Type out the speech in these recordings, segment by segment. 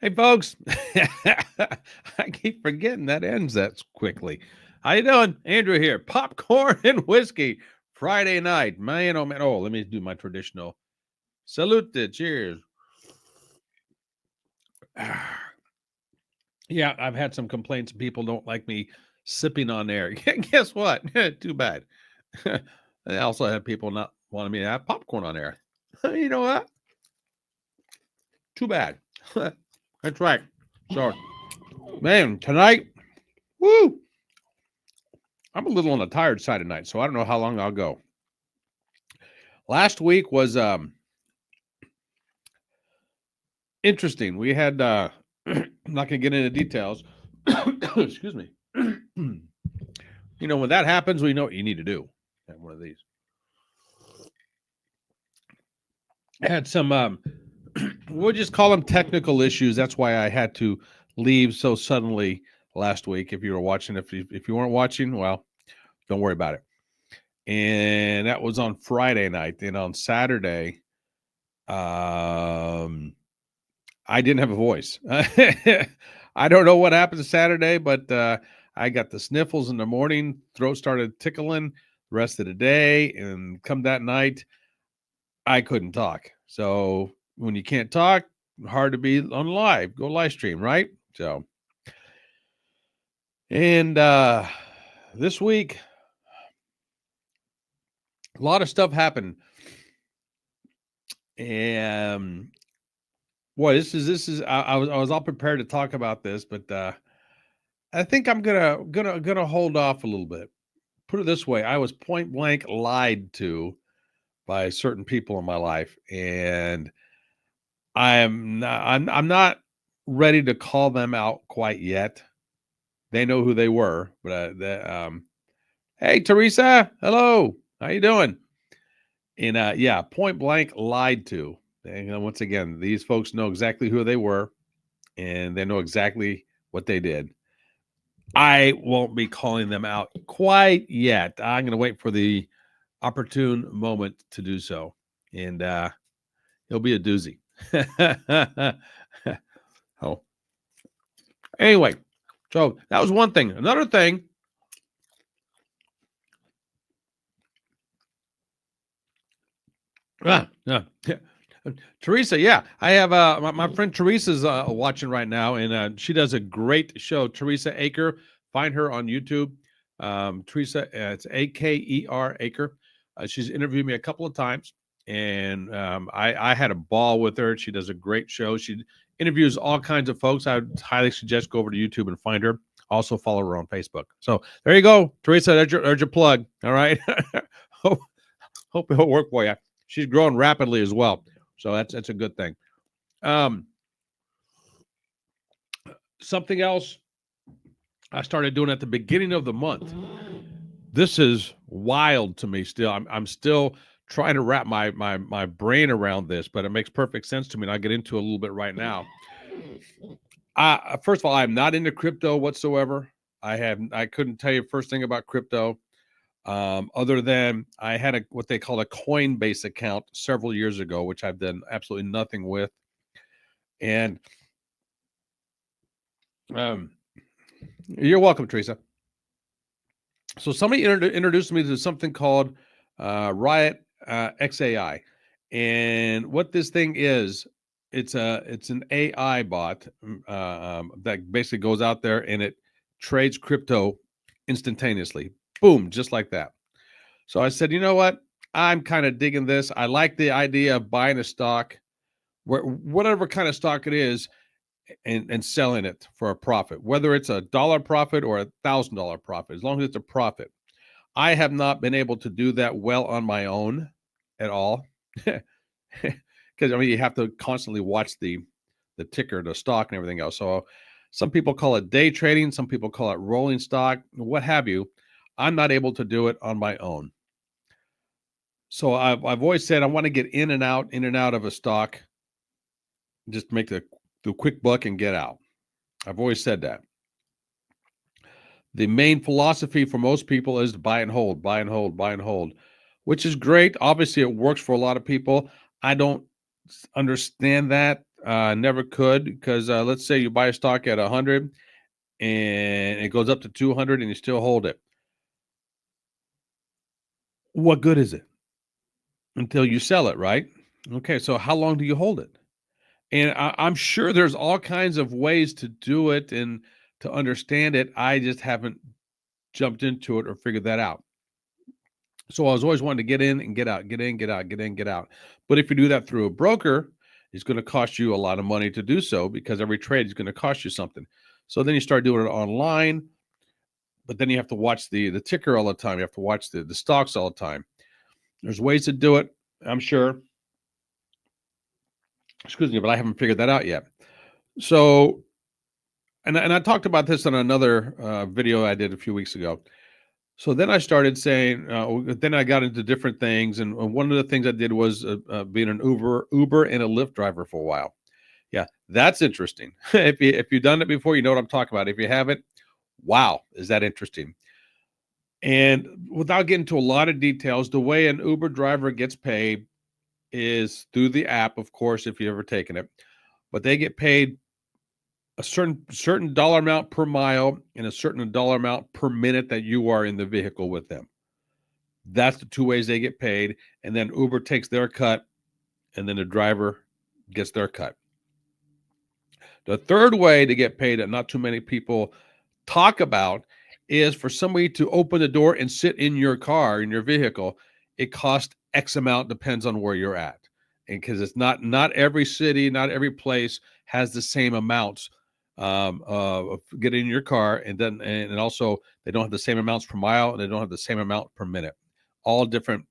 Hey, folks. I keep forgetting that ends that quickly. How you doing? Andrew here. Popcorn and whiskey. Friday night. Man, oh man. Oh, let me do my traditional salute. Cheers. Yeah, I've had some complaints. People don't like me sipping on air. Guess what? Too bad. I also have people not wanting me to have popcorn on air. You know what? Too bad. That's right. So, man, tonight, woo! I'm a little on the tired side tonight, so I don't know how long I'll go. Last week was interesting. We had I'm not gonna get into details. Excuse me. When that happens, we know what you need to do. Have one of these. I had some we'll just call them technical issues. That's why I had to leave so suddenly last week. If you were watching, if you weren't watching, well, don't worry about it. And that was on Friday night. And on Saturday, I didn't have a voice. I don't know what happened Saturday, but I got the sniffles in the morning. Throat started tickling the rest of the day. And come that night, I couldn't talk. So when you can't talk, hard to be on live. Go live stream, right? So, and this week, a lot of stuff happened. And boy, this is I was all prepared to talk about this, but I think I'm gonna hold off a little bit. Put it this way, I was point blank lied to by certain people in my life, and I'm not ready to call them out quite yet. They know who they were, but hey Teresa, hello, how you doing? And yeah, point blank lied to. And once again, these folks know exactly who they were, and they know exactly what they did. I won't be calling them out quite yet. I'm going to wait for the opportune moment to do so, and it'll be a doozy. Oh, anyway, so that was one thing. Another thing. Yeah. Teresa, yeah, I have my friend Teresa's watching right now, and she does a great show. Teresa Aker, find her on YouTube. Teresa, it's Aker Aker. She's interviewed me a couple of times, and I had a ball with her. She does a great show. She interviews all kinds of folks. I would highly suggest go over to YouTube and find her. Also follow her on Facebook. So there you go, Teresa. There's your plug. All right. Hope it'll work for you. She's growing rapidly as well. So that's a good thing. Something else I started doing at the beginning of the month. This is wild to me still. I'm still trying to wrap my brain around this, but it makes perfect sense to me, and I'll get into it a little bit right now. First of all, I'm not into crypto whatsoever. I couldn't tell you first thing about crypto. Other than I had what they call a Coinbase account several years ago, which I've done absolutely nothing with. And you're welcome, Teresa. So somebody introduced me to something called Riot XAI, and what this thing is, it's an AI bot that basically goes out there and it trades crypto instantaneously. Boom, just like that. So I said, you know what? I'm kind of digging this. I like the idea of buying a stock, whatever kind of stock it is, and selling it for a profit, whether it's $1 profit or $1,000 profit, as long as it's a profit. I have not been able to do that well on my own at all. Because you have to constantly watch the ticker, the stock, and everything else. So some people call it day trading, some people call it rolling stock, what have you. I'm not able to do it on my own. So I've always said I want to get in and out of a stock, just make the quick buck and get out. I've always said that. The main philosophy for most people is to buy and hold, buy and hold, buy and hold, which is great. Obviously, it works for a lot of people. I don't understand that. Never could, because let's say you buy a stock at 100 and it goes up to 200 and you still hold it. What good is it until you sell it, right? Okay, so how long do you hold it? And I'm sure there's all kinds of ways to do it and to understand it. I just haven't jumped into it or figured that out. So I was always wanting to get in and get out, get in, get out, get in, get out. But if you do that through a broker, it's going to cost you a lot of money to do so, because every trade is going to cost you something. So then you start doing it online, but then you have to watch the ticker all the time. You have to watch the stocks all the time. There's ways to do it, I'm sure. Excuse me, but I haven't figured that out yet. So, and I talked about this on another video I did a few weeks ago. So then I started saying, then I got into different things, and one of the things I did was being an Uber and a Lyft driver for a while. Yeah, that's interesting. If you've done it before, you know what I'm talking about. If you haven't, wow, is that interesting? And without getting into a lot of details, the way an Uber driver gets paid is through the app, of course, if you've ever taken it. But they get paid a certain dollar amount per mile and a certain dollar amount per minute that you are in the vehicle with them. That's the two ways they get paid. And then Uber takes their cut, and then the driver gets their cut. The third way to get paid that not too many people talk about is for somebody to open the door and sit in your car, in your vehicle. It costs X amount, depends on where you're at. And because it's not every city, not every place has the same amounts of getting in your car, and then and also they don't have the same amounts per mile, and they don't have the same amount per minute. All different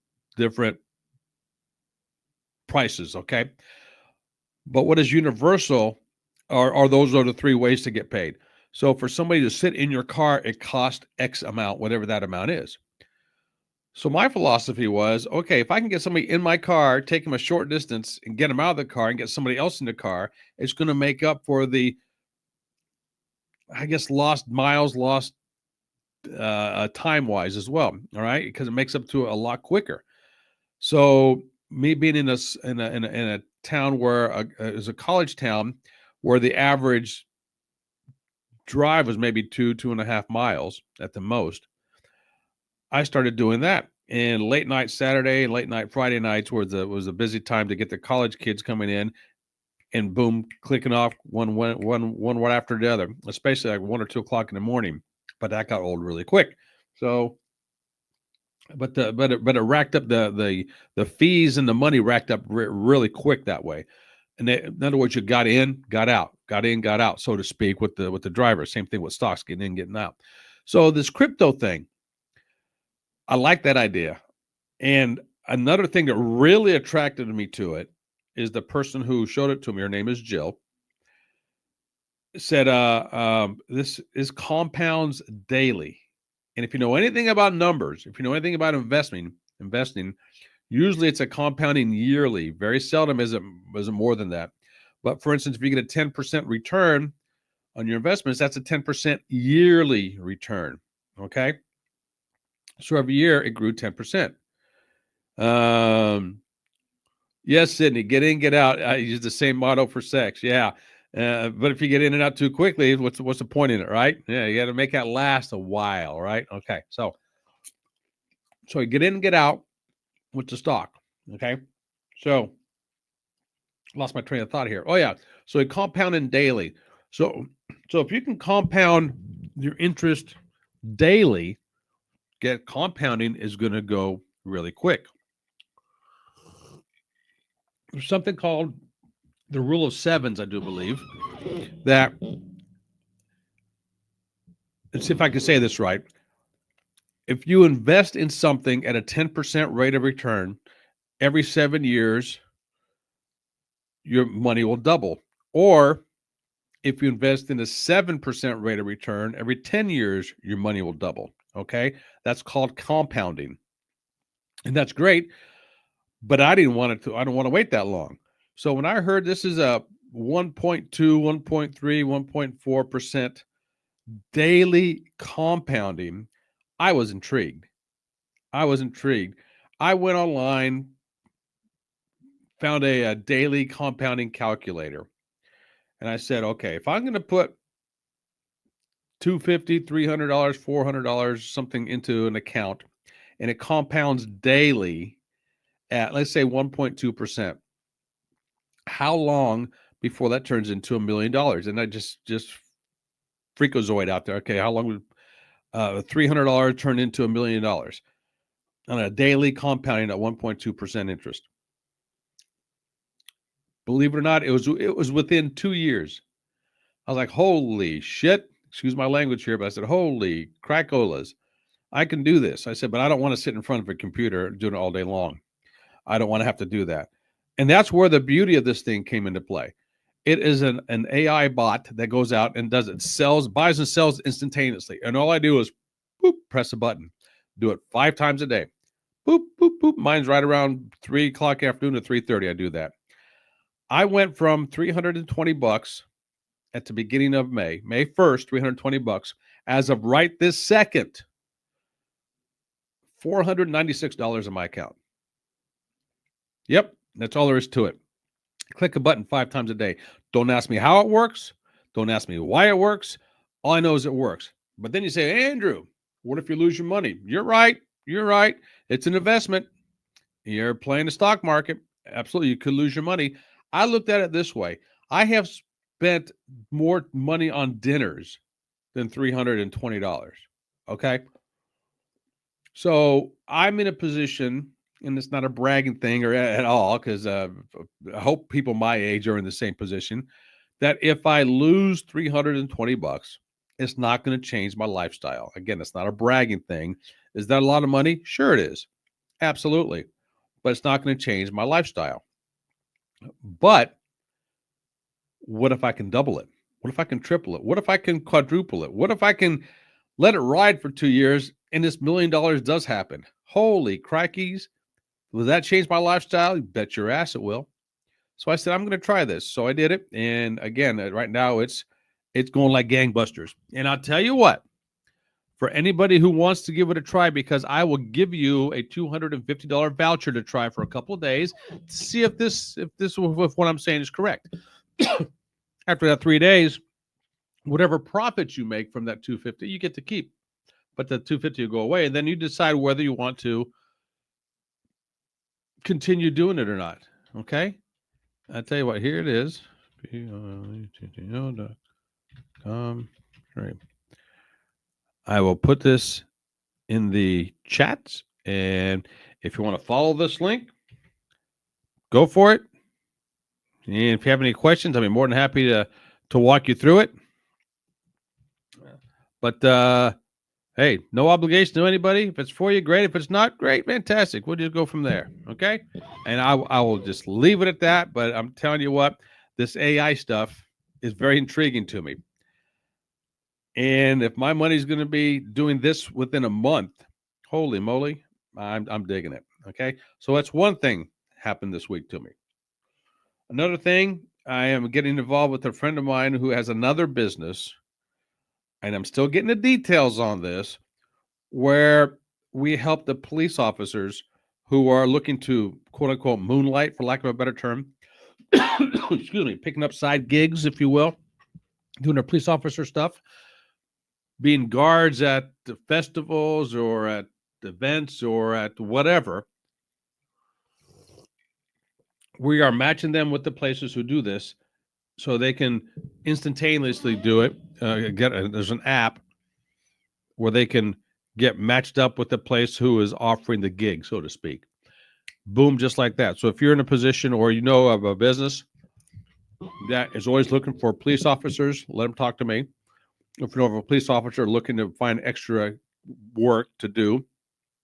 prices, okay? But what is universal are those are the three ways to get paid. So for somebody to sit in your car, it costs X amount, whatever that amount is. So my philosophy was, okay, if I can get somebody in my car, take them a short distance and get them out of the car and get somebody else in the car, it's going to make up for the, I guess, lost miles, lost time wise as well. All right. Because it makes up to a lot quicker. So me being in a town where is a college town where the average drive was maybe 2.5 miles at the most, I started doing that. And late night Saturday and late night Friday nights was a busy time to get the college kids coming in, and boom, clicking off one right after the other, especially like 1 or 2 o'clock in the morning. But that got old really quick. So, but it racked up the fees, and the money racked up really quick that way. And in other words, you got in, got out, got in, got out, so to speak, with the driver. Same thing with stocks, getting in, getting out. So this crypto thing, I like that idea. And another thing that really attracted me to it is the person who showed it to me. Her name is Jill. Said, "This is compounds daily." And if you know anything about numbers, if you know anything about investing, usually it's a compounding yearly. Very seldom is it more than that. But for instance, if you get a 10% return on your investments, that's a 10% yearly return. Okay. So every year it grew 10%. Yes, Sydney, get in, get out. I use the same motto for sex. Yeah. But if you get in and out too quickly, what's the point in it, right? Yeah, you got to make that last a while, right? Okay. So you get in and get out with the stock. Okay. So lost my train of thought here. Oh yeah. So you compound in daily. So if you can compound your interest daily, get compounding is going to go really quick. There's something called the rule of sevens, I do believe, that, let's see if I can say this right. If you invest in something at a 10% rate of return every 7 years, your money will double. Or if you invest in a 7% rate of return every 10 years, your money will double. Okay. That's called compounding. And that's great. But I don't want to wait that long. So when I heard this is a 1.2, 1.3, 1.4% daily compounding, I was intrigued. I went online, found a daily compounding calculator. And I said, okay, if I'm going to put $250, $300, $400, something into an account, and it compounds daily at, let's say, 1.2%, how long before that turns into $1 million? And I just freakazoid out there. Okay, how long would $300 turn into $1 million on a daily compounding at 1.2% interest? Believe it or not, it was within 2 years. I was like, holy shit. Excuse my language here, but I said, holy crackolas, I can do this. I said, but I don't want to sit in front of a computer doing it all day long. I don't want to have to do that. And that's where the beauty of this thing came into play. It is an AI bot that goes out and does it, buys and sells instantaneously. And all I do is boop, press a button, do it 5 times a day. Boop, boop, boop. Mine's right around 3 o'clock afternoon to 3:30. I do that. I went from $320 at the beginning of May 1st, $320. As of right this second, $496 in my account. Yep, that's all there is to it. Click a button 5 times a day. Don't ask me how it works. Don't ask me why it works. All I know is it works. But then you say, Andrew, what if you lose your money? You're right. You're right. It's an investment. You're playing the stock market. Absolutely. You could lose your money. I looked at it this way. I have spent more money on dinners than $320. Okay. So I'm in a position, and it's not a bragging thing or at all, because I hope people my age are in the same position, that if I lose $320, it's not going to change my lifestyle. Again, it's not a bragging thing. Is that a lot of money? Sure it is. Absolutely. But it's not going to change my lifestyle. But what if I can double it? What if I can triple it? What if I can quadruple it? What if I can let it ride for 2 years and this $1 million does happen? Holy crikeys. Will that change my lifestyle? You bet your ass it will. So I said, I'm going to try this. So I did it. And again, right now it's going like gangbusters. And I'll tell you what, for anybody who wants to give it a try, because I will give you a $250 voucher to try for a couple of days to see if what I'm saying is correct. After that 3 days, whatever profits you make from that $250, you get to keep. But the $250 will go away, and then you decide whether you want to continue doing it or not. Okay? I tell you what, here it is. Right. I will put this in the chats, and if you want to follow this link, go for it. And if you have any questions, I'll be more than happy to walk you through it. But hey, no obligation to anybody. If it's for you, great. If it's not, great, fantastic. We'll just go from there, okay? And I will just leave it at that. But I'm telling you what, this AI stuff is very intriguing to me. And if my money's going to be doing this within a month, holy moly, I'm digging it. Okay, so that's one thing happened this week to me. Another thing, I am getting involved with a friend of mine who has another business, and I'm still getting the details on this, where we help the police officers who are looking to, quote unquote, moonlight, for lack of a better term. Excuse me, picking up side gigs, if you will, doing their police officer stuff, being guards at the festivals or at events or at whatever. We are matching them with the places who do this so they can instantaneously do it. There's an app where they can get matched up with the place who is offering the gig, so to speak. Boom, just like that. So if you're in a position or you know of a business that is always looking for police officers, let them talk to me. If you know of a police officer looking to find extra work to do,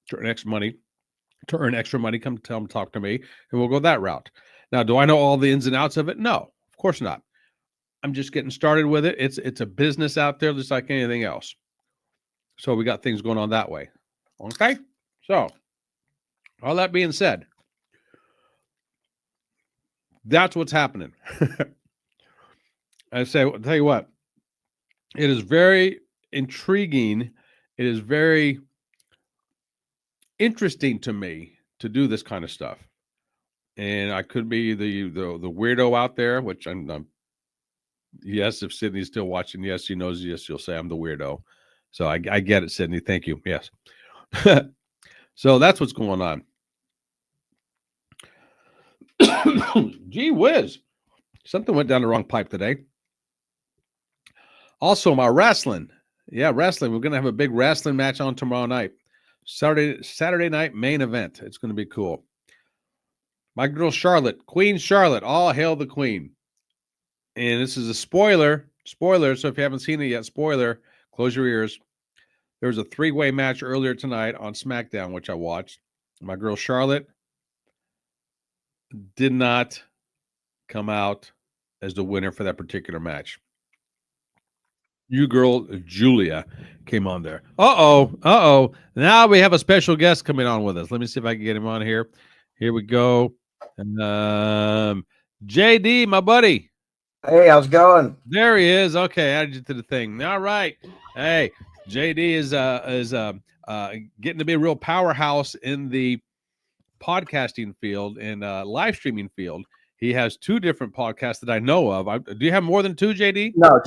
to earn extra money, come tell them, talk to me, and we'll go that route. Now, do I know all the ins and outs of it? No, of course not. I'm just getting started with it. It's a business out there just like anything else. So we got things going on that way. Okay? So, all that being said, that's what's happening. I'll tell you what, it is very intriguing. It is very interesting to me to do this kind of stuff. And I could be the weirdo out there, which I'm Yes, if Sydney's still watching, yes, she knows. Yes, she'll say I'm the weirdo. So I get it, Sydney. Thank you. Yes. So that's what's going on. Gee whiz. Something went down the wrong pipe today. Also, my wrestling. Yeah, wrestling. We're going to have a big wrestling match on tomorrow night. Saturday night main event. It's going to be cool. My girl Charlotte, Queen Charlotte, all hail the queen. And this is a spoiler. Spoiler. So if you haven't seen it yet, spoiler, close your ears. There was a 3-way match earlier tonight on SmackDown, which I watched. My girl Charlotte did not come out as the winner for that particular match. You girl Julia came on there. Uh-oh. Now we have a special guest coming on with us. Let me see if I can get him on here. Here we go. JD, my buddy. Hey, how's it going? There he is. Okay, added you to the thing. All right. Hey, JD is getting to be a real powerhouse in the podcasting field and live streaming field. He has 2 different podcasts that I know of. Do you have more than 2, JD? No.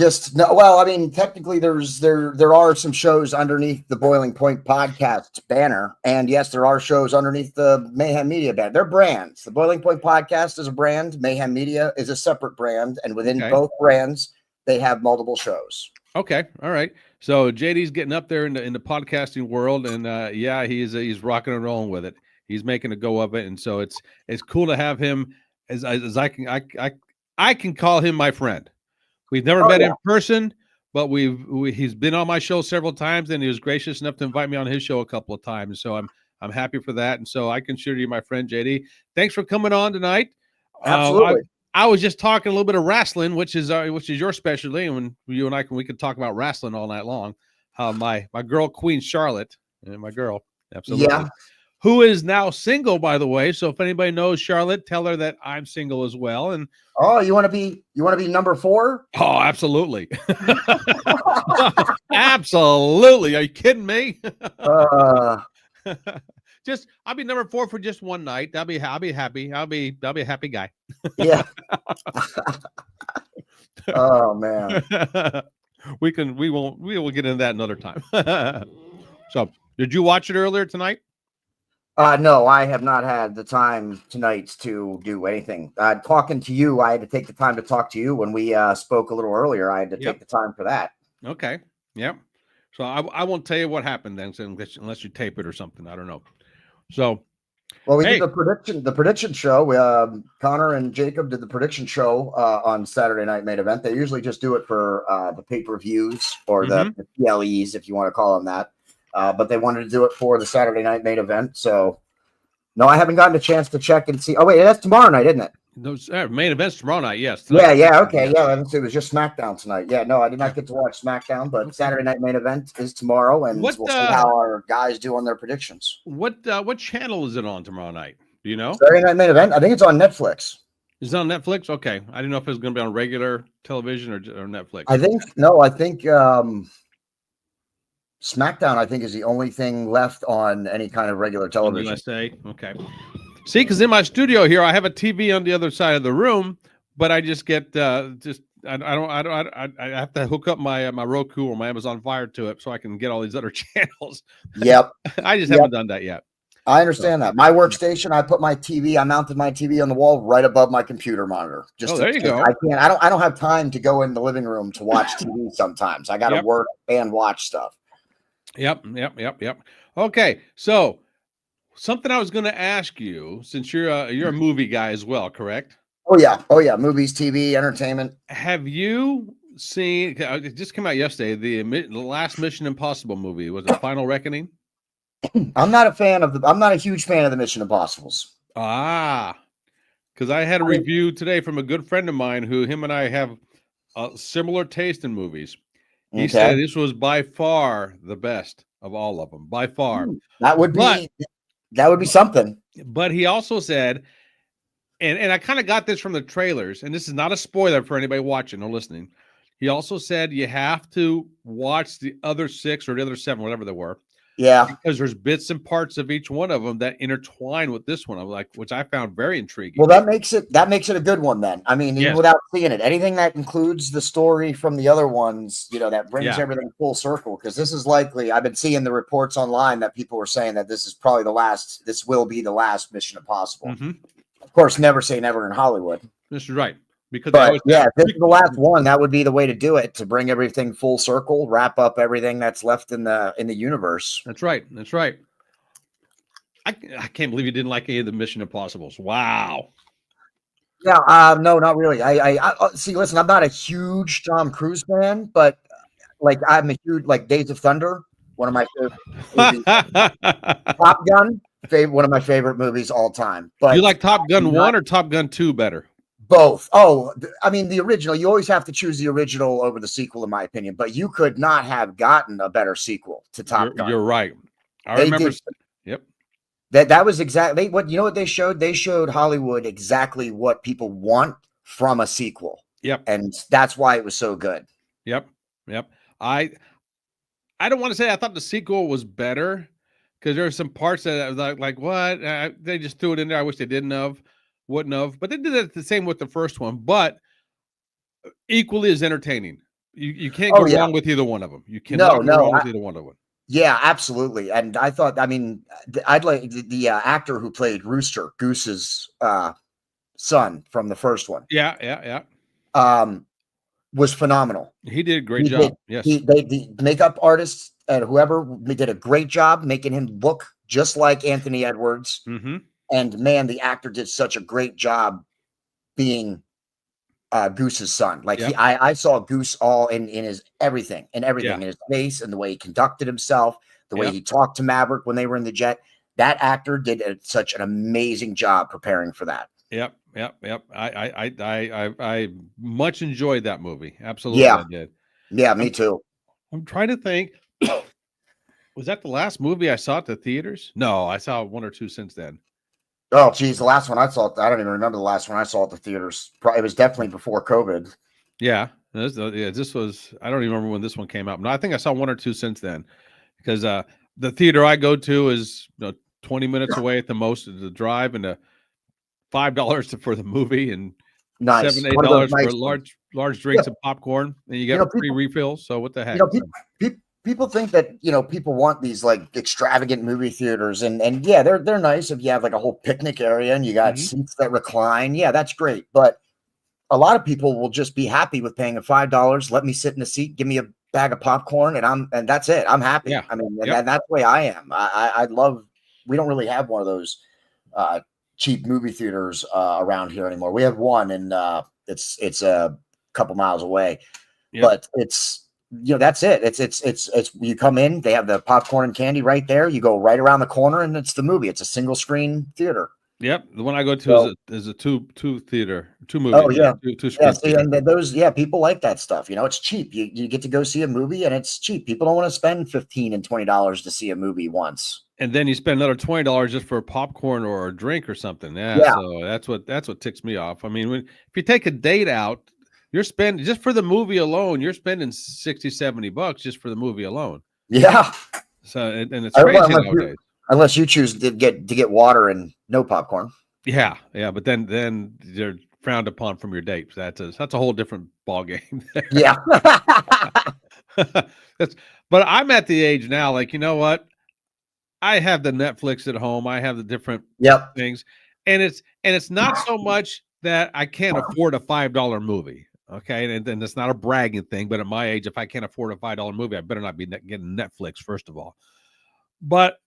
Well, I mean, technically, there are some shows underneath the Boiling Point podcast banner, and yes, there are shows underneath the Mayhem Media banner. They're brands. The Boiling Point podcast is a brand. Mayhem Media is a separate brand, and within both brands, they have multiple shows. Okay, all right. So JD's getting up there in the podcasting world, and yeah, he's rocking and rolling with it. He's making a go of it, and so it's cool to have him. As I can call him my friend. We've never met in person, but he's been on my show several times, and he was gracious enough to invite me on his show a couple of times. So I'm happy for that, and so I consider you my friend, JD. Thanks for coming on tonight. Absolutely. I was just talking a little bit of wrestling, which is your specialty, and when you and I we could talk about wrestling all night long. My girl Queen Charlotte, and my girl, absolutely. Yeah. Who is now single, by the way. So if anybody knows Charlotte, tell her that I'm single as well. And you want to be number 4? Oh, absolutely. Absolutely. Are you kidding me? I'll be number 4 for just one night. I'll be happy. I'll be a happy guy. Yeah. Oh man. We will get into that another time. So did you watch it earlier tonight? No, I have not had the time tonight to do anything. Talking to you, I had to take the time to talk to you when we spoke a little earlier. I had to take the time for that. Okay. Yep. So I won't tell you what happened then, unless you tape it or something. I don't know. So, well, we did the prediction show. Connor and Jacob did the prediction show on Saturday Night Main Event. They usually just do it for the pay-per-views or the PLEs, if you want to call them that. But they wanted to do it for the Saturday Night Main Event. So, no, I haven't gotten a chance to check and see. Oh, wait, that's tomorrow night, isn't it? Those main events tomorrow night, yes. Tonight. Yeah, okay. Yeah, it was just SmackDown tonight. Yeah, no, I did not get to watch SmackDown, but Saturday Night Main Event is tomorrow, and we'll see how our guys do on their predictions. What channel is it on tomorrow night? Do you know? Saturday Night Main Event? I think it's on Netflix. Is it on Netflix? Okay. I didn't know if it was going to be on regular television or Netflix. I think SmackDown, I think, is the only thing left on any kind of regular television. USA. Okay. See, because in my studio here, I have a TV on the other side of the room, but I just get I have to hook up my Roku or my Amazon Fire to it so I can get all these other channels. Yep. I just haven't done that yet. I understand that. My workstation, I mounted my TV on the wall right above my computer monitor. There you go. I don't have time to go in the living room to watch TV sometimes. I got to work and watch stuff. Yep. Okay, so something I was going to ask you, since you're a movie guy as well, correct? Oh yeah, movies, TV, entertainment. Have you seen? It just came out yesterday. The last Mission Impossible movie was The Final Reckoning. I'm not a huge fan of the Mission Impossibles. Because I had a review today from a good friend of mine who him and I have a similar taste in movies. He said this was by far the best of all of them, by far. That would be something. But he also said, and I kind of got this from the trailers, and this is not a spoiler for anybody watching or listening. He also said you have to watch the other 6 or the other 7, whatever they were, Yeah. because there's bits and parts of each one of them that intertwine with this one. I'm like, which I found very intriguing. Well, that makes it a good one then. I mean, even Yes. without seeing it, anything that includes the story from the other ones, that brings everything full circle. Because this is likely, I've been seeing the reports online that people were saying that this is probably this will be the last Mission Impossible. Of course, never say never in Hollywood. This is right. Because But yeah, if this is the last one, that would be the way to do it, to bring everything full circle, wrap up everything that's left in the universe. That's right. That's right. I can't believe you didn't like any of the Mission Impossibles. Wow. Yeah, no, not really. I see. Listen, I'm not a huge Tom Cruise fan, but like I'm a huge Days of Thunder, one of my favorite movies. Top Gun, one of my favorite movies all time. But you like Top Gun 1 or Top Gun 2 better? Both. Oh, I mean, the original. You always have to choose the original over the sequel, in my opinion. But you could not have gotten a better sequel to Top Gun. You're right. I remember. Yep. That was exactly what they showed. They showed Hollywood exactly what people want from a sequel. Yep. And that's why it was so good. Yep. I don't want to say I thought the sequel was better, because there are some parts that I was like what? They just threw it in there. I wish they wouldn't have. But they did it the same with the first one. But equally as entertaining. You can't go wrong with either one of them. You cannot go wrong with either one of them. Yeah, absolutely. And I thought, I mean, I'd like the actor who played Rooster, Goose's son from the first one. Yeah. Was phenomenal. He did a great job. Yes. The makeup artists and whoever did a great job making him look just like Anthony Edwards. And man, the actor did such a great job being Goose's son. Like I saw Goose all in his everything, in his face, and the way he conducted himself, the way he talked to Maverick when they were in the jet. That actor did such an amazing job preparing for that. Yep. I much enjoyed that movie. Absolutely, I did. Yeah, me too. I'm trying to think. Was that the last movie I saw at the theaters? No, I saw one or two since then. Oh, geez, the last one I saw, I don't even remember the last one I saw at the theaters. It was definitely before COVID. Yeah, this was, I don't even remember when this one came out. No, I think I saw one or two since then, because the theater I go to is 20 minutes away at the most of the drive, and $5 for the movie, and nice. $7-8 for large drinks and popcorn, and you get free refills. So what the heck? People think that people want these like extravagant movie theaters, and yeah, they're nice if you have like a whole picnic area and you got seats that recline. Yeah, that's great. But a lot of people will just be happy with paying $5. Let me sit in a seat, give me a bag of popcorn, and that's it. I'm happy. Yeah. I mean, and that's the way I am. I love. We don't really have one of those cheap movie theaters around here anymore. We have one, and it's a couple miles away, but it's. That's it. It's you come in, they have the popcorn and candy right there. You go right around the corner, and it's the movie. It's a single screen theater. Yep, the one I go to is a two theater, two movie. Oh yeah, two screen. See, and those people like that stuff. It's cheap. You get to go see a movie, and it's cheap. People don't want to spend $15 and $20 to see a movie once. And then you spend another $20 just for popcorn or a drink or something. Yeah. So that's what ticks me off. I mean, if you take a date out, you're spending just for the movie alone. You're spending $60-$70 just for the movie alone. Yeah. So and it's crazy nowadays. Unless you choose to get water and no popcorn. Yeah. But then they're frowned upon from your date. That's a whole different ball game. Yeah. But I'm at the age now. Like, you know what? I have the Netflix at home. I have the different things, and it's not so much that I can't afford a $5 movie. Okay, and then it's not a bragging thing, but at my age, if I can't afford a $5 movie, I better not be getting Netflix, first of all. But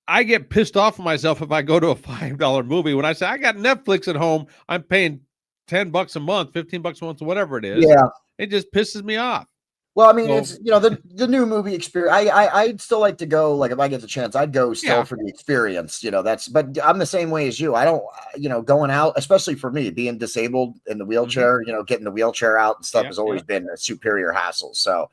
I get pissed off at myself if I go to a $5 movie when I say I got Netflix at home. I'm paying $10 a month, $15 a month, whatever it is. Yeah, it just pisses me off. Well, I mean, it's the new movie experience. I'd still like to go. Like if I get the chance, I'd go still for the experience. But I'm the same way as you. I don't, going out, especially for me being disabled in the wheelchair. Getting the wheelchair out and stuff has always been a superior hassle. So,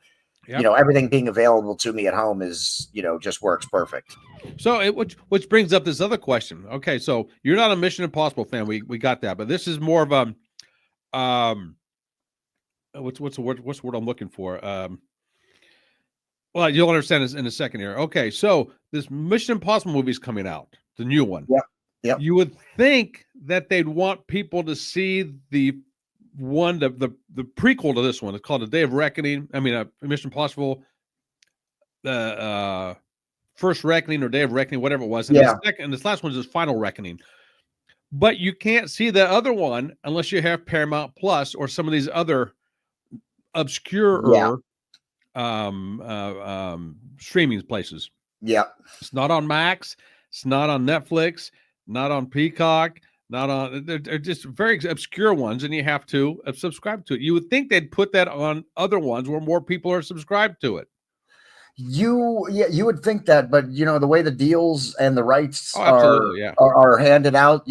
everything being available to me at home is, just works perfect. So which brings up this other question. Okay, so you're not a Mission Impossible fan. We got that, but this is more of a what's the word I'm looking for? Well, you'll understand this in a second here. Okay, so this Mission Impossible movie is coming out, the new one. Yep. Yep. You would think that they'd want people to see the prequel to this one. It's called The Day of Reckoning. I mean, Mission Impossible, First Reckoning or Day of Reckoning, whatever it was. And this last one is Final Reckoning. But you can't see the other one unless you have Paramount Plus or some of these other obscure streaming places. Yeah. It's not on Max. It's not on Netflix. Not on Peacock. Not on. They're just very obscure ones, and you have to subscribe to it. You would think they'd put that on other ones where more people are subscribed to it. You would think that, but the way the deals and the rights are handed out,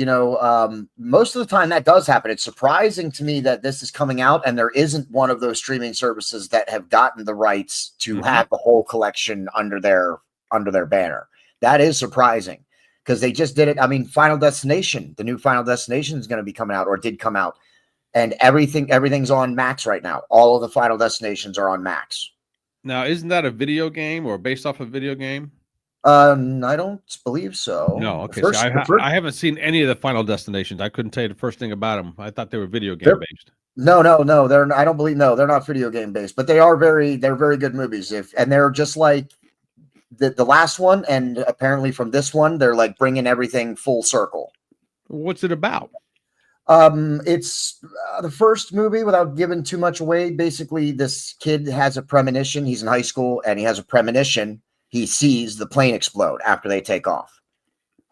most of the time that does happen. It's surprising to me that this is coming out and there isn't one of those streaming services that have gotten the rights to have the whole collection under their banner. That is surprising because they just did it. I mean, Final Destination, the new Final Destination is going to be coming out or did come out, and everything's on Max right now. All of the Final Destinations are on Max. Now, isn't that a video game or based off a video game? I don't believe so. No, okay. I haven't seen any of the Final Destinations. I couldn't tell you the first thing about them. I thought they were video game based. No. I don't believe. No, they're not video game based, but they're very good movies. And they're just like the last one, and apparently from this one, they're like bringing everything full circle. What's it about? It's the first movie without giving too much away. Basically, this kid has a premonition. He's in high school and he has a premonition. He sees the plane explode after they take off.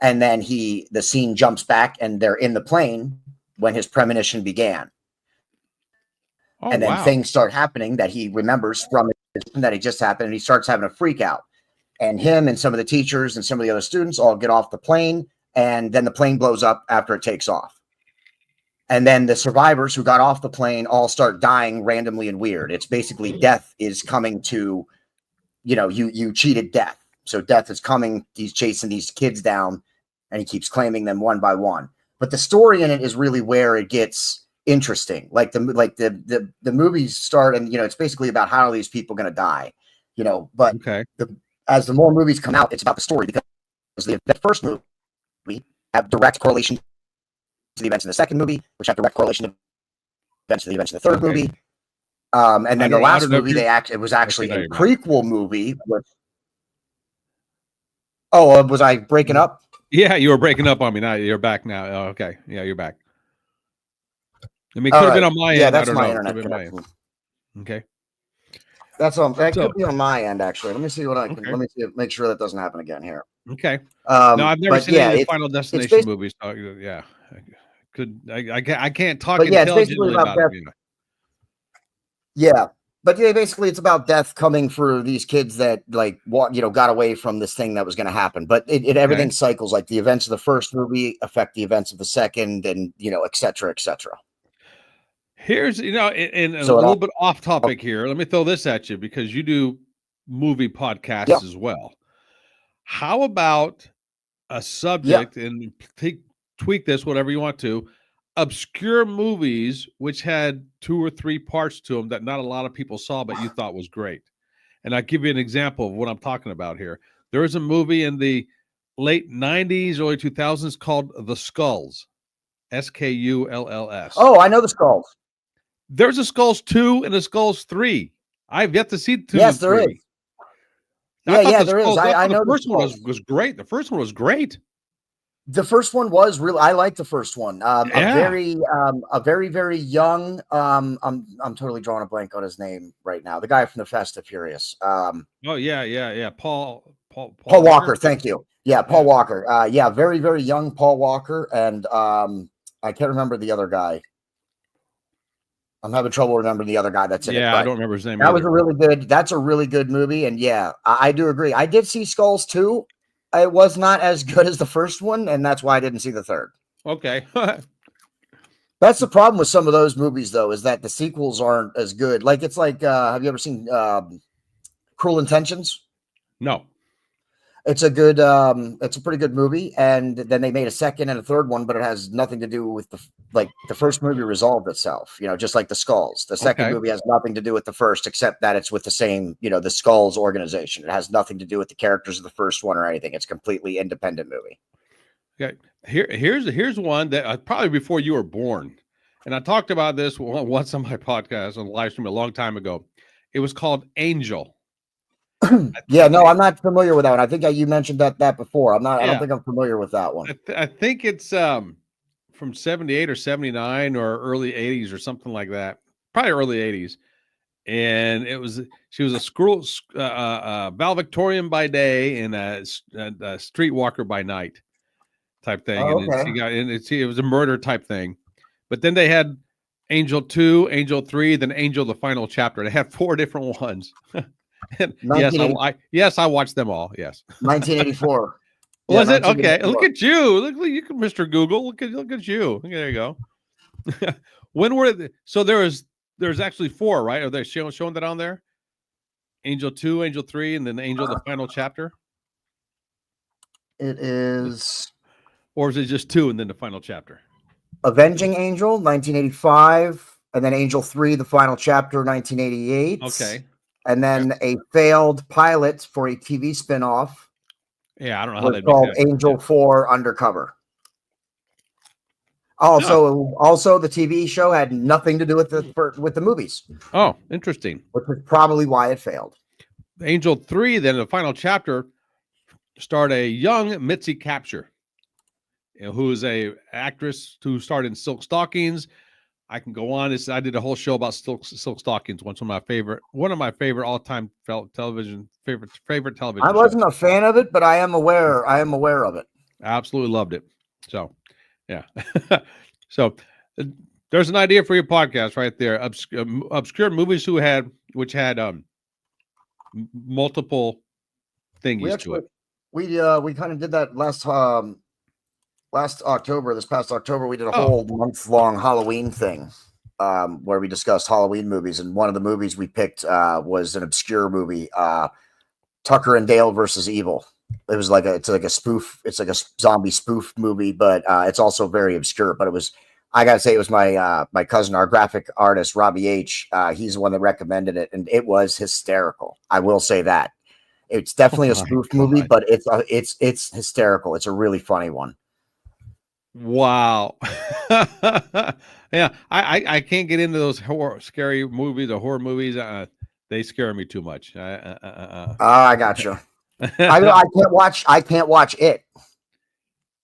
And then the scene jumps back and they're in the plane when his premonition began. Oh, and then things start happening that he remembers from that it just happened. And he starts having a freak out. And him and some of the teachers and some of the other students all get off the plane. And then the plane blows up after it takes off. And then the survivors who got off the plane all start dying randomly and weird. It's basically death is coming to, you cheated death. So death is coming. He's chasing these kids down and he keeps claiming them one by one. But the story in it is really where it gets interesting. Like the movies start and, it's basically about how are these people going to die, but as the more movies come out, it's about the story because the first movie have direct correlation to the events in the second movie, which have direct correlation to the events in the third movie. And then the last movie, it was actually a prequel movie. Was I breaking up? Yeah, you were breaking up on me. Now you're back now. Oh, okay. Yeah, you're back. I mean, it could have been on my end. Yeah, that's my internet connection. Okay. That could be on my end, actually. Let me see what I can. Let me see, make sure that doesn't happen again here. Okay. No, I've never seen any of the Final Destination movies. So, yeah. I can't talk intelligently about it. Yeah, but basically it's about death coming for these kids that got away from this thing that was going to happen. But everything cycles. Like the events of the first movie affect the events of the second, and et cetera, et cetera. Here's and a little bit off topic here. Let me throw this at you because you do movie podcasts as well. How about a subject and tweak this whatever you want to, obscure movies which had 2 or 3 parts to them that not a lot of people saw but you thought was great. And I'll give you an example of what I'm talking about here. There was a movie in the late 90s, early 2000s called The Skulls, Skulls. Oh, I know The Skulls. There's a Skulls 2 and a Skulls 3. I've yet to see 2. Yes, there is. Yeah, there is. I know the first one was great. The first one was great. The first one was really. I like the first one. A very, very young. I'm totally drawing a blank on his name right now. The guy from the Fast and Furious. Paul Walker. Thank you. Yeah, Paul Walker. Very, very young Paul Walker, and I can't remember the other guy. I'm having trouble remembering the other guy that's in it. Yeah, I don't remember his name. That's a really good movie, and I do agree. I did see Skulls 2. It was not as good as the first one, and that's why I didn't see the third. Okay. That's the problem with some of those movies, though, is that the sequels aren't as good. Like, it's like, have you ever seen Cruel Intentions? No. It's a good, it's a pretty good movie. And then they made a second and a third one, but it has nothing to do with the first movie resolved itself, just like the Skulls. The second Okay. movie has nothing to do with the first, except that it's with the same, the Skulls organization. It has nothing to do with the characters of the first one or anything. It's a completely independent movie. Okay. Here's one that probably before you were born. And I talked about this once on my podcast on live stream a long time ago. It was called Angel. Yeah, no, I'm not familiar with that one. I think you mentioned that before. I don't Yeah. think I'm familiar with that one. I think it's from 78 or 79 or early 80s or something like that. Probably early 80s. And she was a school valedictorian by day and a streetwalker by night type thing. Oh, And okay. it was a murder type thing. But then they had Angel 2, Angel 3, then Angel the Final Chapter. They had 4 different ones. And yes, I watched them all. Yes. 1984. Was it? Okay. Look at you. Look, you can Mr. Google. Look at you. There you go. When were they? So there's actually 4, right? Are they showing that on there? Angel 2, Angel 3, and then Angel the Final Chapter? It is. Or is it just 2 and then the final chapter? Avenging Angel, 1985, and then Angel 3, the final chapter, 1988. Okay. And then a failed pilot for a TV spinoff. Yeah, I don't know how they called Angel 4 Undercover. Also, the TV show had nothing to do with the movies. Oh, interesting. Which is probably why it failed. Angel 3, then the final chapter, starred a young Mitzi Capture, who is a actress who starred in Silk Stockings. I can go on. I did a whole show about Silk Stockings. One of my favorite all-time television favorite television. I wasn't a fan of it, but I am aware of it. I absolutely loved it. So, yeah. So, there's an idea for your podcast right there. Obscure movies which had multiple thingies to it. We kind of did that last October. This past October, we did a whole month-long Halloween thing where we discussed Halloween movies, and one of the movies we picked was an obscure movie, Tucker and Dale versus Evil. It's like a spoof. It's like a zombie spoof movie, but it's also very obscure. But I gotta say, it was my cousin, our graphic artist, Robbie H. He's the one that recommended it, and it was hysterical. I will say that. It's definitely a spoof movie, but it's hysterical. It's a really funny one. Wow. Yeah, I can't get into those scary movies or horror movies. They scare me too much. I got you. I can't watch it.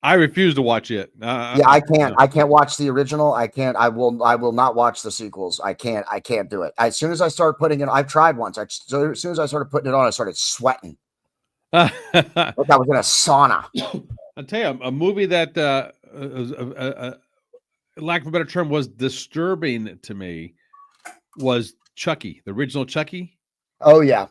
I refuse to watch it. I can't. I can't watch the original. I can't. I will not watch the sequels. I can't do it. As soon as I start putting it, I've tried once. As soon as I started putting it on, I started sweating. Like I was in a sauna. I'll tell you, a movie that, lack of a better term, was disturbing to me was Chucky, the original Chucky. Oh yeah,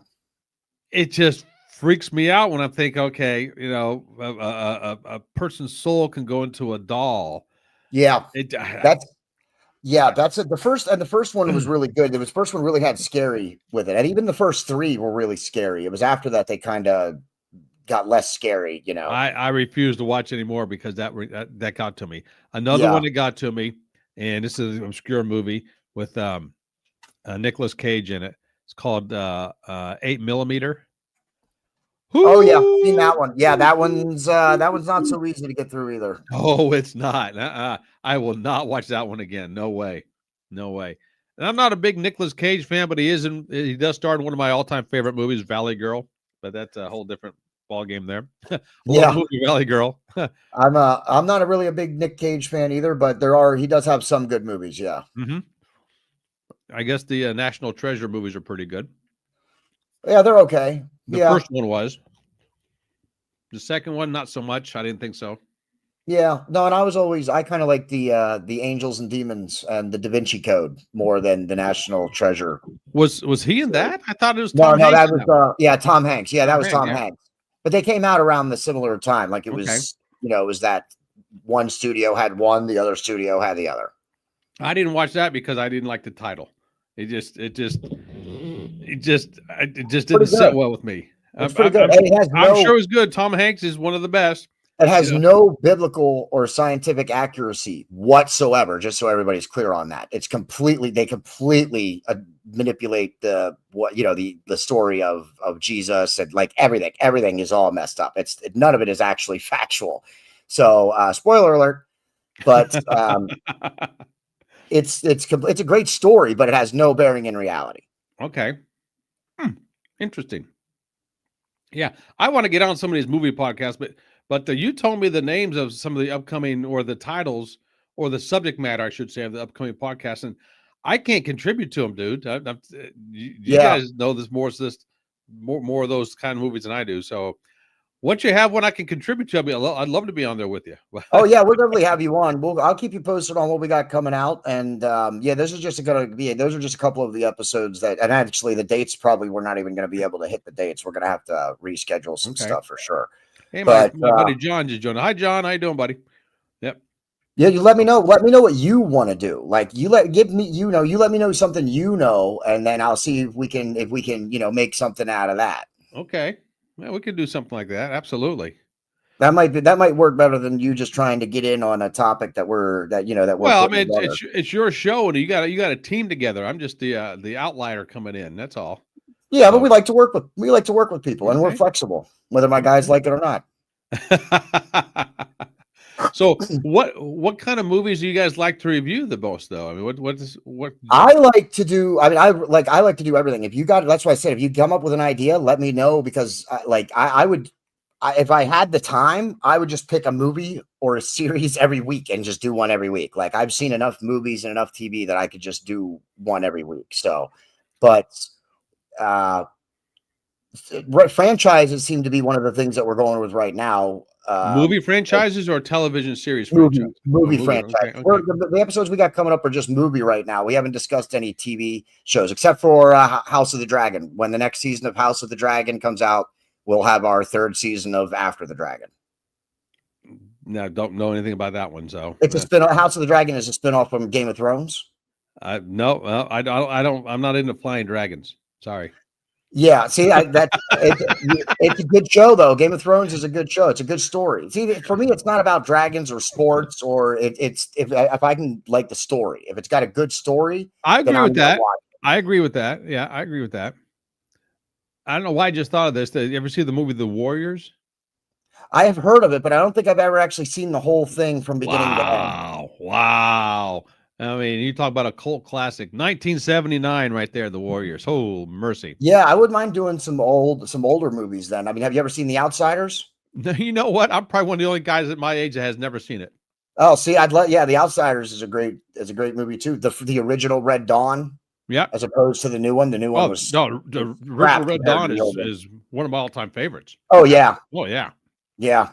it just freaks me out when I think, okay, a person's soul can go into a doll. Yeah, that's it. The first one was really good. The first one really had scary with it, and even the first 3 were really scary. It was after that they kind of got less scary. I refuse to watch anymore because that got to me. Another one that got to me, and this is an obscure movie with Nicolas Cage in it. It's called 8mm. Oh yeah, seen that one. Yeah, that one's not so easy to get through either. Oh, it's not. I will not watch that one again. No way. And I'm not a big Nicolas Cage fan, but he does star in one of my all-time favorite movies, Valley Girl. But that's a whole different ball game there. Valley Girl. I'm not really a big Nick Cage fan either, but he does have some good movies. Yeah. Mm-hmm. I guess the National Treasure movies are pretty good. Yeah, they're okay. The first one was. The second one, not so much. I didn't think so. Yeah, no, and I kind of like the Angels and Demons and the Da Vinci Code more than the National Treasure. Was he in that? I thought it was Tom Hanks. That was Tom Hanks. Yeah, that was Tom Hanks. But they came out around the similar time. Like it was, it was that one studio had one, the other studio had the other. I didn't watch that because I didn't like the title. It just didn't sit well with me. It's pretty good. And I'm sure it's good. Tom Hanks is one of the best. It has no biblical or scientific accuracy whatsoever, just so everybody's clear on that. They completely manipulate the story of Jesus, and like everything is all messed up. None of it is actually factual. So spoiler alert, but it's a great story, but it has no bearing in reality. Okay. Interesting. Yeah, I want to get on some of these movie podcasts, but you told me the names of some of the upcoming, or the titles, or the subject matter, I should say, of the upcoming podcasts, and I can't contribute to them, dude. You guys know this more of those kind of movies than I do. So once you have one I can contribute to, I'd love to be on there with you. Oh yeah, we'll definitely have you on. I'll keep you posted on what we got coming out. And those are just a couple of the episodes and actually the dates probably we're not even going to be able to hit the dates. We're going to have to reschedule some stuff for sure. Hey, my buddy John just joined. Hi, John. How you doing, buddy? Yep. Yeah, you let me know. Let me know what you want to do. Like you let me know something, and then I'll see if we can make something out of that. Okay. Well, we could do something like that. Absolutely. That might work better than you just trying to get in on a topic that we're. Well, I mean, it's your show, and you got a team together. I'm just the outlier coming in. That's all. Yeah, but we like to work with people, and we're flexible, whether my guys like it or not. So, what kind of movies do you guys like to review the most, though? I mean, what I like to do? I mean, I like to do everything. That's why I said, if you come up with an idea, let me know, because I would, if I had the time, I would just pick a movie or a series every week and just do one every week. Like, I've seen enough movies and enough TV that I could just do one every week. So, but franchises seem to be one of the things that we're going with right now. Movie franchises or television series franchises? Movie franchise. Okay. The episodes we got coming up are just movie right now. We haven't discussed any TV shows except for House of the Dragon. When the next season of House of the Dragon comes out, we'll have our third season of After the Dragon. No, don't know anything about that one. So it's a spin-off. House of the Dragon is a spin-off from Game of Thrones. No, I don't. I'm not into flying dragons. Sorry. Yeah, see, it's a good show though. Game of Thrones is a good show. It's a good story. See, for me, it's not about dragons or sports, or it's if I can like the story. If it's got a good story, I agree with that. I agree with that. Yeah, I agree with that. I don't know why I just thought of this. Did you ever see the movie The Warriors? I have heard of it, but I don't think I've ever actually seen the whole thing from beginning to end. Wow. I mean, you talk about a cult classic, 1979, right there. The Warriors. Oh, mercy. Yeah, I wouldn't mind doing some older movies then. I mean, have you ever seen The Outsiders? You know what? I'm probably one of the only guys at my age that has never seen it. Oh, see, The Outsiders is a great movie too. The original Red Dawn. Yeah. As opposed to the new one. The new one was the original Red Dawn is one of my all-time favorites. Oh yeah. Oh yeah. Yeah.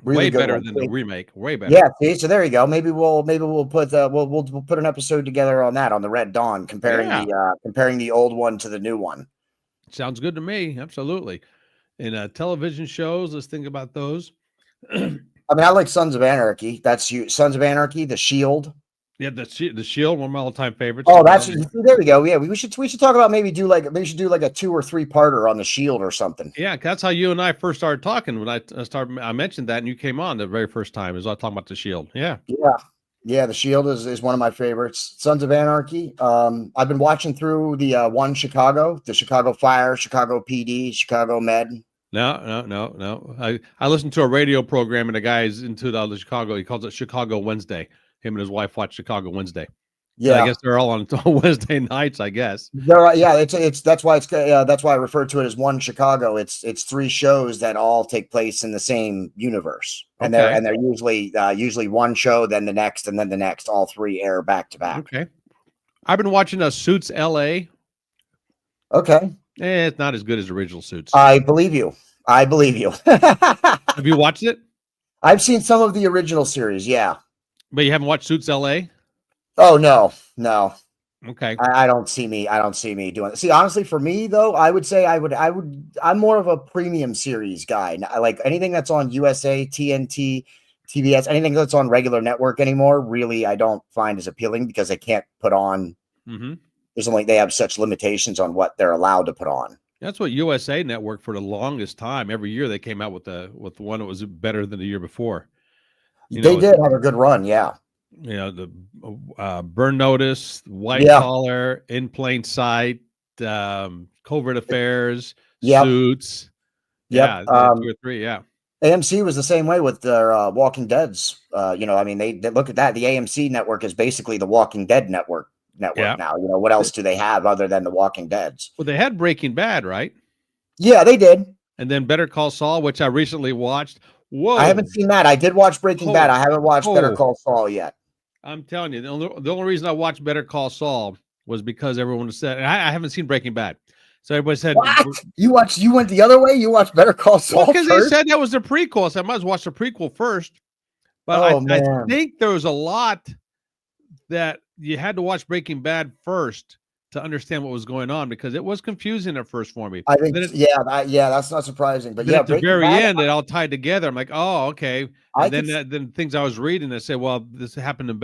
Really way better than the remake. Way better. Yeah. See, so there you go. Maybe we'll put we'll put an episode together on that, on the Red Dawn, comparing the old one to the new one. Sounds good to me. Absolutely. And television shows, let's think about those. I mean, I like Sons of Anarchy. That's you. Sons of Anarchy, The Shield. Yeah, the Shield, one of my all-time favorites. Oh, there we go. Yeah, we should talk about maybe do like a 2 or 3 parter on The Shield or something. Yeah, that's how you and I first started talking. When I mentioned that, and you came on the very first time, is I talking about The Shield. Yeah. The Shield is one of my favorites. Sons of Anarchy. I've been watching through the one Chicago, the Chicago Fire, Chicago PD, Chicago Med. No. I listened to a radio program, and the guy's into the Chicago. He calls it Chicago Wednesday. Him and his wife watch Chicago Wednesday. Yeah, I guess they're all on Wednesday nights. I guess. That's why I refer to it as one Chicago. It's 3 shows that all take place in the same universe, and they're usually one show, then the next, and then the next. All 3 air back to back. Okay. I've been watching Suits L.A. Okay. It's not as good as original Suits. I believe you. Have you watched it? I've seen some of the original series. Yeah. But you haven't watched Suits LA? Oh no. Okay. I don't see me doing it. See, honestly, for me though, I would say I'm more of a premium series guy. I like anything that's on USA, TNT, TBS, anything that's on regular network anymore. Really, I don't find as appealing because they can't put on. Mm-hmm. They have such limitations on what they're allowed to put on. That's what USA Network for the longest time. Every year they came out with the one that was better than the year before. They did have a good run, yeah. The Burn Notice, White Yeah. Collar, In Plain Sight, Covert Affairs, Yep. Suits. Yep. Yeah, they had 2 or 3. Yeah. AMC was the same way with their Walking Dead's. I mean, they look at that. The AMC network is basically the Walking Dead network Yeah. now. What else do they have other than the Walking Dead's? Well, they had Breaking Bad, right? Yeah, they did. And then Better Call Saul, which I recently watched. Whoa. I haven't seen that. I did watch Breaking Bad. I haven't watched Better Call Saul yet. I'm telling you, the only reason I watched Better Call Saul was because everyone said, and I haven't seen Breaking Bad. So everybody said, what? You went the other way? You watched Better Call Saul? Because they said that was the prequel, so I might as well watch the prequel first. But I think there was a lot that you had to watch Breaking Bad first to understand what was going on, because it was confusing at first for me. I think, that's not surprising. But at the very end, it all tied together. I'm like, oh, okay. And then things I was reading, I said, well, this happened in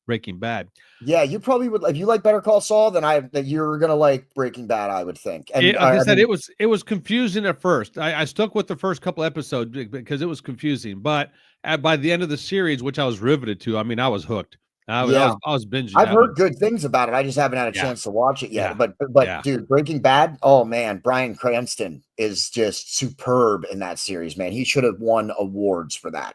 Breaking Bad. Yeah, you probably would. If you like Better Call Saul, then you're gonna like Breaking Bad, I would think. And like I said, it was confusing at first. I stuck with the first couple episodes because it was confusing, but by the end of the series, which I was riveted to, I mean, I was hooked. I was binging. I've heard good things about it. I just haven't had a chance to watch it yet. But dude, Breaking Bad. Oh man, Bryan Cranston is just superb in that series. Man, he should have won awards for that.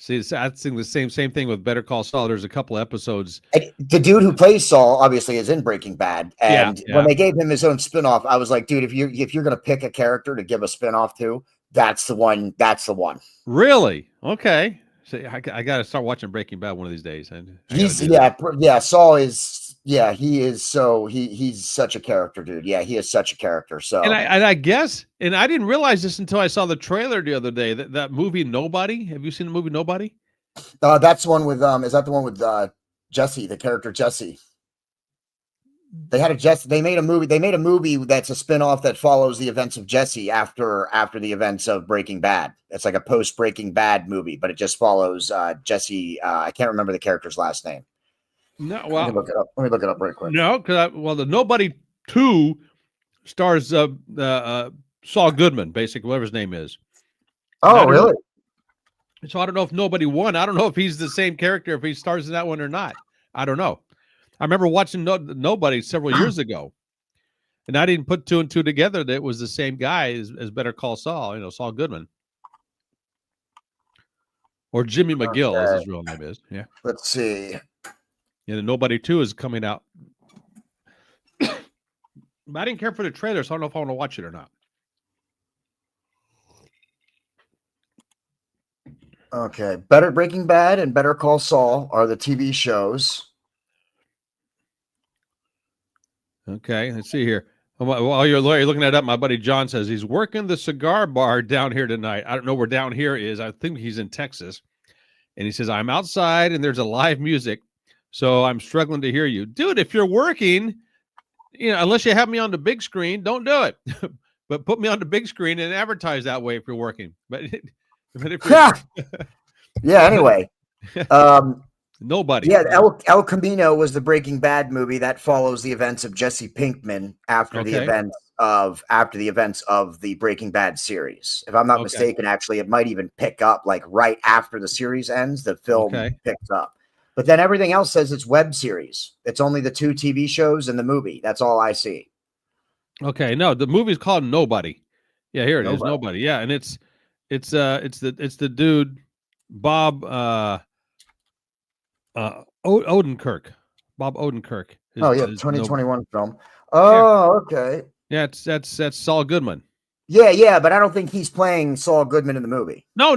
See, I think the same thing with Better Call Saul. There's a couple episodes. The dude who plays Saul obviously is in Breaking Bad, and when they gave him his own spinoff, I was like, dude, if you're gonna pick a character to give a spinoff to, that's the one. That's the one. Really? Okay. So I got to start watching Breaking Bad one of these days. Saul is he is he's such a character, dude. Yeah, he is such a character. So and I guess, and I didn't realize this until I saw the trailer the other day. That movie Nobody. Have you seen the movie Nobody? That's the one with is that the one with Jesse, the character Jesse? They made a movie that's a spinoff that follows the events of Jesse after the events of Breaking Bad. It's like a post Breaking Bad movie, but it just follows Jesse. I can't remember the character's last name. No, well, let me look it up right quick. No, because the Nobody 2 stars Saul Goodman, basically, whatever his name is. Oh, really? So I don't know if Nobody 1. I don't know if he's the same character, if he stars in that one or not. I don't know. I remember watching Nobody several years ago, and I didn't put 2 and 2 together that it was the same guy as Better Call Saul, Saul Goodman. Or Jimmy McGill, as his real name is. Yeah. Let's see. The Nobody 2 is coming out. But I didn't care for the trailer, so I don't know if I want to watch it or not. Okay. Breaking Bad and Better Call Saul are the TV shows. Okay, let's see here. While you're looking that up, my buddy John says he's working the cigar bar down here tonight. I don't know where down here is. I think he's in Texas. And he says, I'm outside and there's a live music, so I'm struggling to hear you. Dude, if you're working, unless you have me on the big screen, don't do it. But put me on the big screen and advertise that way if you're working. But if you're... Anyway. Nobody. Yeah, El Camino was the Breaking Bad movie that follows the events of Jesse Pinkman after the events of the Breaking Bad series. If I'm not mistaken, actually, it might even pick up like right after the series ends. The film picks up, but then everything else says it's web series. It's only the 2 TV shows and the movie. That's all I see. Okay, no, the movie's called Nobody. Yeah, here it is, Nobody. Yeah, and it's the dude Bob. Odenkirk, Bob Odenkirk. 2021 film. Oh, okay. Yeah, that's Saul Goodman. Yeah, but I don't think he's playing Saul Goodman in the movie. No,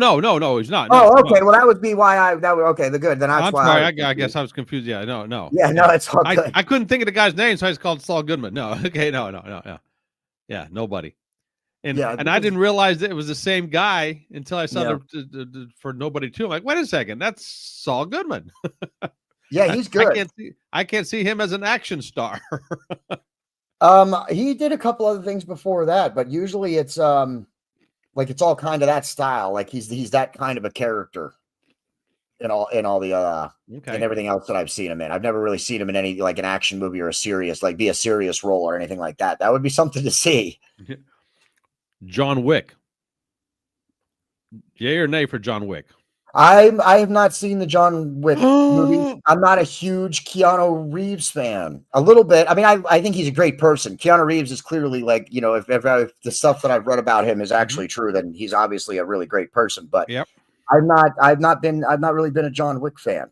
he's not. Oh, okay. No. Well, that would be why the good. Then that's why. Sorry, I guess I was confused. Yeah, no. Yeah, no, it's all good. I couldn't think of the guy's name, so I just called Saul Goodman. No, okay, no. Yeah, Nobody. And I didn't realize that it was the same guy until I saw for Nobody 2. I'm like, wait a second, that's Saul Goodman. Yeah, he's good. I can't see him as an action star. He did a couple other things before that, but usually it's like it's all kind of that style. Like he's that kind of a character in all the and Okay. everything else that I've seen him in. I've never really seen him in any like an action movie or be a serious role or anything like that. That would be something to see. John Wick. Yay or nay for John Wick? I have not seen the John Wick movie. Oh, I'm not a huge Keanu Reeves fan. A little bit. I mean, I think he's a great person. Keanu Reeves is clearly like, if the stuff that I've read about him is actually true, then he's obviously a really great person. But yep. I've not really been a John Wick fan.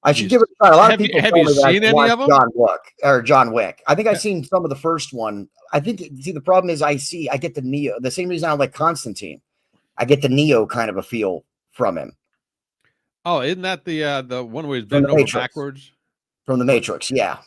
I should You, give it a try. A lot of have people you, have tell you me that I seen should any watch of them? John Wick. I think I've seen some of the first one. I think the problem is I get the Neo. The same reason I like Constantine. I get the Neo kind of a feel from him. Oh, isn't that the one where he's From bending the over Matrix. backwards? From the Matrix, yeah.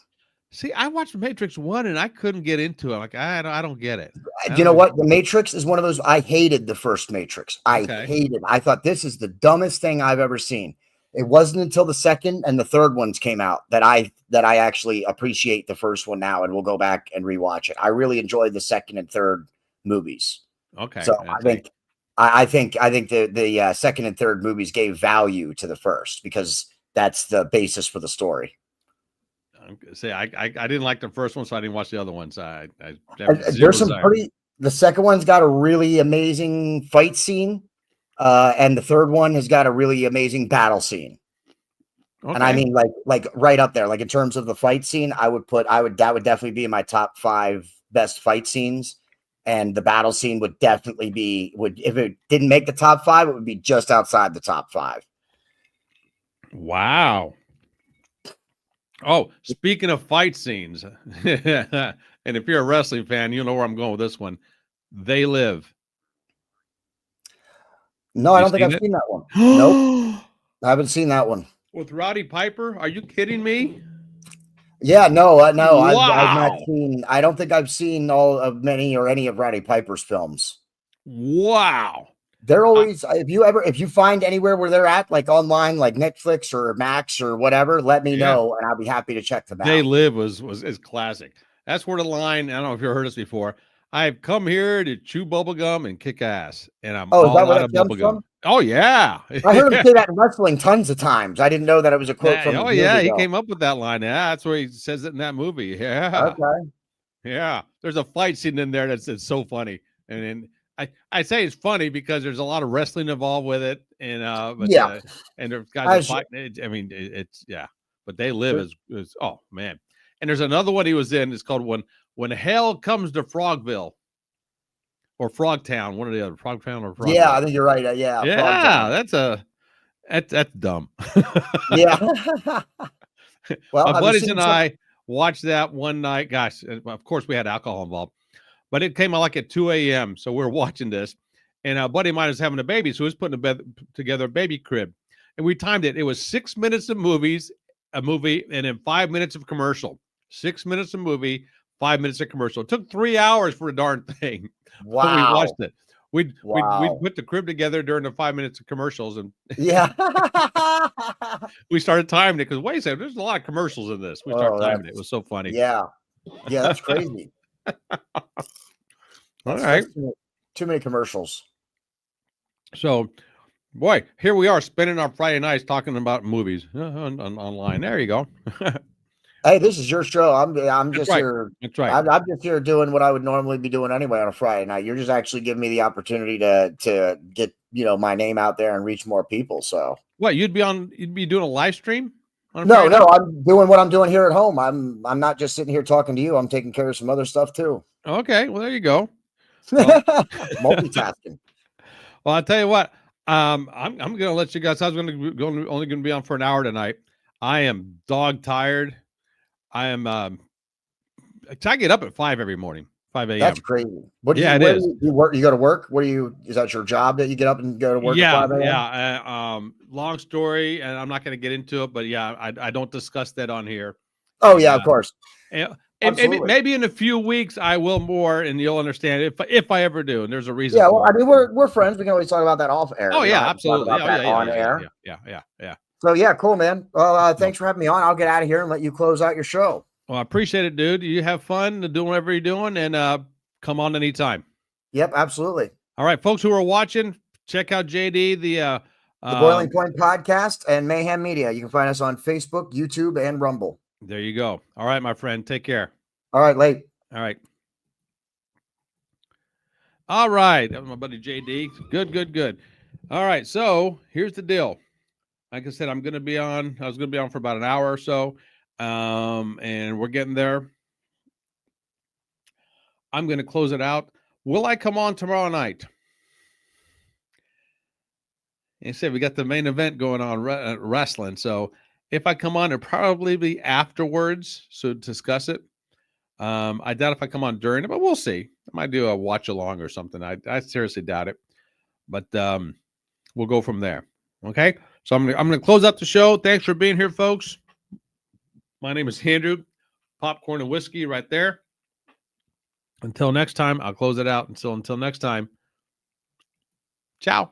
See, I watched Matrix 1 and I couldn't get into it. Like, I don't get it. You know what? The Matrix is one of those. I hated the first Matrix. Okay. I thought this is the dumbest thing I've ever seen. It wasn't until the second and the third ones came out that I actually appreciate the first one now, and we'll go back and rewatch it. I really enjoyed the second and third movies. Okay. So I think the second and third movies gave value to the first because that's the basis for the story. See, I didn't like the first one, so I didn't watch the other ones. There's some the second one's got a really amazing fight scene. And the third one has got a really amazing battle scene. Okay. And I mean, like right up there, like in terms of the fight scene, that would definitely be in my top 5 best fight scenes. And the battle scene would definitely if it didn't make the top 5, it would be just outside the top 5. Wow. Oh, speaking of fight scenes, and if you're a wrestling fan, you know where I'm going with this one. They Live. No, I don't think I've seen that one. Nope. I haven't seen that one. With Roddy Piper? Are you kidding me? Yeah, no. Wow. I've not seen. I don't think I've seen any of Roddy Piper's films. Wow. They're always if you find anywhere where they're at, like online, like Netflix or Max or whatever, let me know and I'll be happy to check them out. They Live is classic. That's where the line, I don't know if you've heard this before. I've come here to chew bubblegum and kick ass, and I'm all out of bubblegum. Oh, yeah. I heard him say that in wrestling tons of times. I didn't know that it was a quote from Oh, yeah, he came up with that line. Yeah, that's where he says it in that movie. Yeah. Okay. Yeah. There's a fight scene in there that's so funny. And I say it's funny because there's a lot of wrestling involved with it. And and there's guys fighting. I mean, it's but They Live is oh man. And there's another one he was in. It's called When Hell Comes to Frogville or Frogtown, one or the other. Frogtown or Frogville. Yeah, I think you're right. Yeah. Yeah, that's dumb. Yeah. Well, my buddies and I watched that one night. Gosh, of course we had alcohol involved, but it came out like at 2 a.m. So we're watching this, and a buddy of mine is having a baby, so he was putting together a baby crib, and we timed it. It was 6 minutes of a movie, and then 5 minutes of commercial. 6 minutes of movie, 5 minutes of commercial. It took 3 hours for the darn thing. Wow. But we watched it. We'd put the crib together during the 5 minutes of commercials, and we started timing it because wait a second, there's a lot of commercials in this. We started timing it. It was so funny. Yeah, that's crazy. All right, too many commercials. So, boy, here we are spending our Friday nights talking about movies online. There you go. Hey, this is your show. I'm just here. That's right. I'm just here doing what I would normally be doing anyway on a Friday night. You're just actually giving me the opportunity to get my name out there and reach more people. So what you'd be doing a live stream? No, I'm doing what I'm doing here at home. I'm not just sitting here talking to you. I'm taking care of some other stuff too. Okay, well there you go. Well, multitasking. Well, I'll tell you what. I'm going to let you guys. I was only going to be on for an hour tonight. I am dog tired. I am. I get up at 5 every morning, 5 a.m. It is. You work? You go to work? Is that your job that you get up and go to work? Yeah, at 5 a.m.? yeah. Long story, and I'm not going to get into it, but yeah, I don't discuss that on here. Oh yeah, of course. And maybe in a few weeks I will more, and you'll understand if I ever do. And there's a reason. Yeah, well, I mean, we're friends. We can always talk about that off air. Oh yeah, absolutely. On air. Yeah. So yeah, cool, man. Well, thanks for having me on. I'll get out of here and let you close out your show. Well, I appreciate it, dude. You have fun doing whatever you're doing, and come on anytime. Yep, absolutely. All right, folks who are watching, check out JD, the The Boiling Point Podcast and Mayhem Media. You can find us on Facebook, YouTube, and Rumble. There you go. All right, my friend. Take care. All right, late. All right. All right. That was my buddy JD. Good. All right. So here's the deal. Like I said, I was going to be on for about an hour or so. And we're getting there. I'm going to close it out. Will I come on tomorrow night? And said we got the main event going on, wrestling. So if I come on, it'll probably be afterwards, so to discuss it. I doubt if I come on during it, but we'll see. I might do a watch along or something. I seriously doubt it, but we'll go from there. Okay, so I'm gonna close out the show. Thanks for being here, folks. My name is Andrew. Popcorn and whiskey right there. Until next time, I'll close it out. Until next time, ciao.